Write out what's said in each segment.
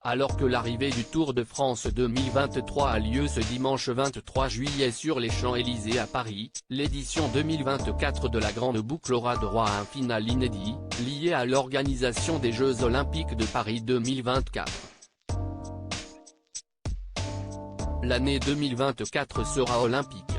Alors que l'arrivée du Tour de France 2023 a lieu ce dimanche 23 juillet sur les Champs-Élysées à Paris, l'édition 2024 de la Grande Boucle aura droit à un final inédit, lié à l'organisation des Jeux Olympiques de Paris 2024. L'année 2024 sera olympique.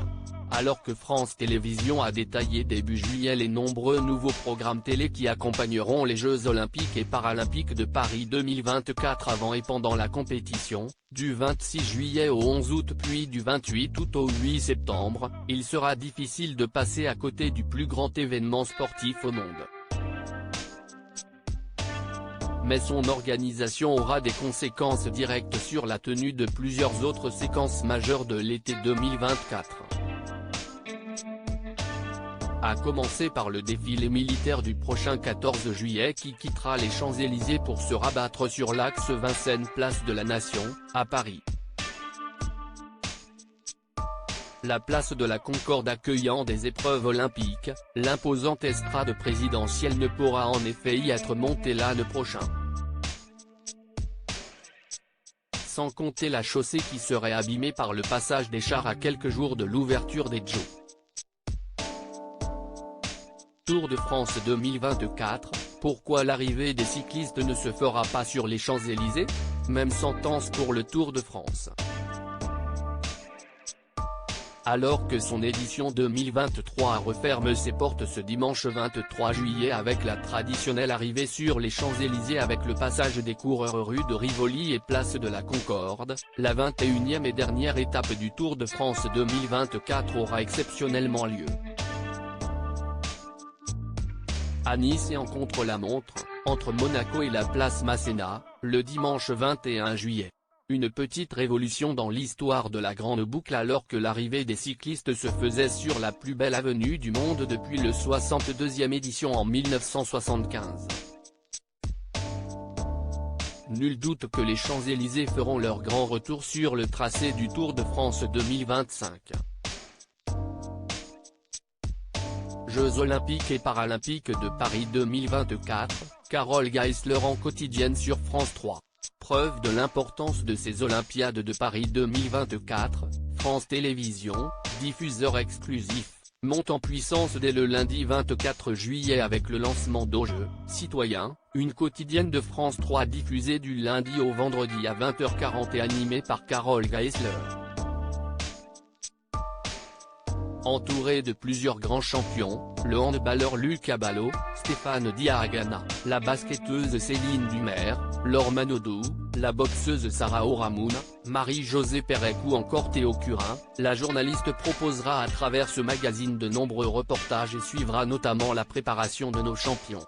Alors que France Télévisions a détaillé début juillet les nombreux nouveaux programmes télé qui accompagneront les Jeux Olympiques et Paralympiques de Paris 2024 avant et pendant la compétition, du 26 juillet au 11 août puis du 28 août au 8 septembre, il sera difficile de passer à côté du plus grand événement sportif au monde. Mais son organisation aura des conséquences directes sur la tenue de plusieurs autres séquences majeures de l'été 2024. À commencer par le défilé militaire du prochain 14 juillet qui quittera les Champs-Élysées pour se rabattre sur l'axe Vincennes-Place de la Nation, à Paris. La place de la Concorde accueillant des épreuves olympiques, l'imposante estrade présidentielle ne pourra en effet y être montée l'année prochaine. Sans compter la chaussée qui serait abîmée par le passage des chars à quelques jours de l'ouverture des Jeux. Tour de France 2024, pourquoi l'arrivée des cyclistes ne se fera pas sur les Champs-Élysées? Même sentence pour le Tour de France. Alors que son édition 2023 referme ses portes ce dimanche 23 juillet avec la traditionnelle arrivée sur les Champs-Élysées avec le passage des coureurs rue de Rivoli et place de la Concorde, la 21e et dernière étape du Tour de France 2024 aura exceptionnellement lieu à Nice et en contre-la-montre, entre Monaco et la place Masséna, le dimanche 21 juillet. Une petite révolution dans l'histoire de la Grande Boucle alors que l'arrivée des cyclistes se faisait sur la plus belle avenue du monde depuis le 62e édition en 1975. Nul doute que les Champs-Élysées feront leur grand retour sur le tracé du Tour de France 2025. Jeux Olympiques et Paralympiques de Paris 2024, Carole Geisler en quotidienne sur France 3. Preuve de l'importance de ces Olympiades de Paris 2024, France Télévisions, diffuseur exclusif, monte en puissance dès le lundi 24 juillet avec le lancement d'Au-Jeu, Citoyen, une quotidienne de France 3 diffusée du lundi au vendredi à 20h40 et animée par Carole Geisler. Entouré de plusieurs grands champions, le handballeur Lucas Ballot, Stéphane Diaragana, la basketteuse Céline Dumer, Laure Manodou, la boxeuse Sarah Oramoun, Marie-Josée Pérec ou encore Théo Curin, la journaliste proposera à travers ce magazine de nombreux reportages et suivra notamment la préparation de nos champions.